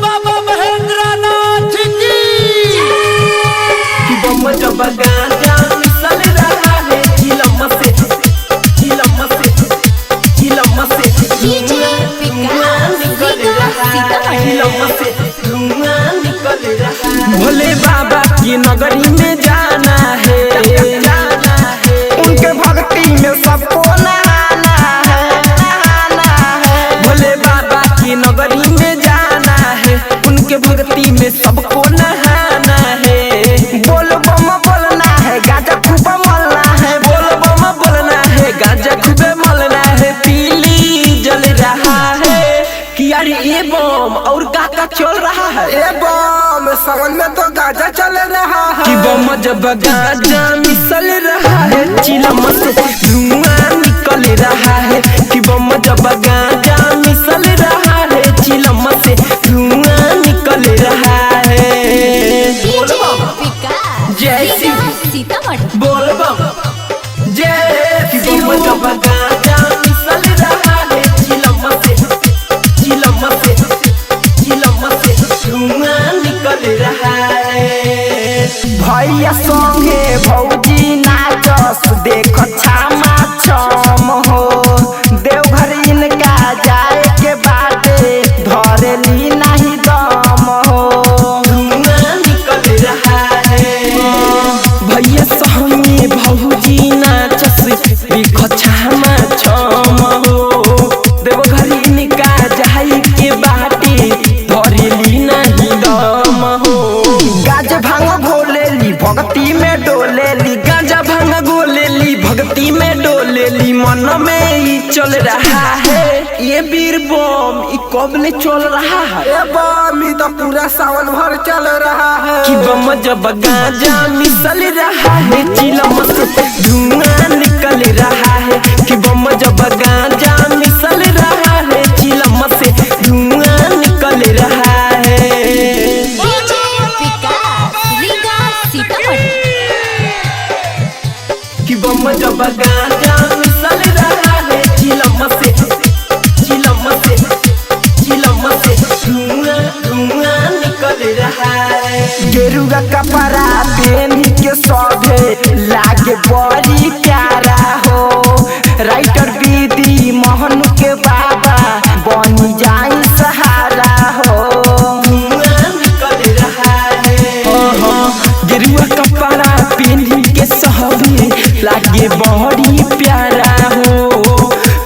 बाबा महेंद्रनाथ की। बम जब गांजा मिसल रहा है चिलम से धुआं निकल रहा है, चिलम से धुआं निकल रहा है। भोले बाबा की नगरी में जाना है, उनके भक्ति में सबको नहाना है। भोले बाबा की नगरी में जाना है, उनके भक्ति में सबको नहाना है। बोल बम बोलना है, गाजा खूब मलना है। बोल बम बोलना है, गाजा खूब मलना है। पीली जल रहा है कि यार ये बम और का चल रहा है। ए बम सावन में तो गाजा चल रहा है कि बम जब गाजा मिसल रहा है चिलम से धुआं निकल रहा है। कि बम जब गाजा मिसल रहा है चिलम से धुआं निकल रहा है। जय शिव बोल बम जय। कि बम जब गाजा मिसल रहा है चिलम से धुआं निकल रहा है। भैया संगे भौजी नाचस देख छामा छम हो। देवघर इनका जाए के बाटे धरेली नहीं दम हो। धुआं निकल रहा है। भैया संगे भौजी नाचस देख छामा छम हो। देवघर इनका जाए के बाटे धरेली नहीं दम हो। गाजा भांग घोलेली भक्ति में डोलेली, गाजा भांग घोलेली भक्ति में डोलेली। मन में ही चल रहा है ये वीर बम, ई कब ले चल रहा है। ए बम ई तो पूरा सावन भर चल रहा है। कि बम जब गाजा मिसल रहा है चिलम से धुआं निकल रहा है। कि बम जब गाजा मिसल रहा है चिलम से धुआं निकल रहा है। कि बम जब गाजा मिसल रहा है चिलम से धुआं निकल रहा है। गेरुआ कपड़ा पहन के सभे लागे बड़ी प्यारा हो। राइटर बीदी मोहन के बाबा बनी जाई सहारा हो। धुआं निकल रहा है। गेरुआ कपड़ा पहन के सभे लागे बड़ी प्यारा हो।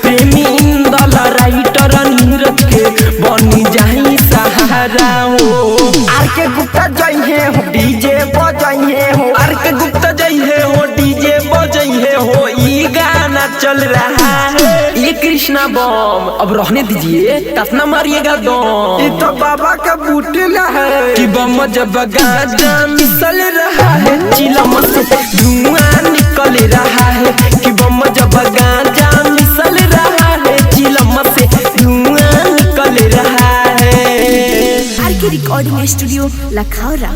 प्रेमी इंदल राइटर नीरज के बनी जाई सहारा हो। आर के गुप्ता जइहे हो डीजे बजइहे हो। आर के गुप्ता जइहे हो डीजे बजइहे हो। ई गाना चल रहा है ये कृष्णा बम। अब रहने दीजिए, कितना मारिएगा दम। ई तो बाबा का बूटी न है। कि बम जब गाजा मिसल रहा है चिलम से धुआं निकल रहा है। कि बम जब गाजा मिसल रहा है चिलम से धुआं निकल रहा है। आर के रिकॉर्डिंग स्टूडियो लखौरा।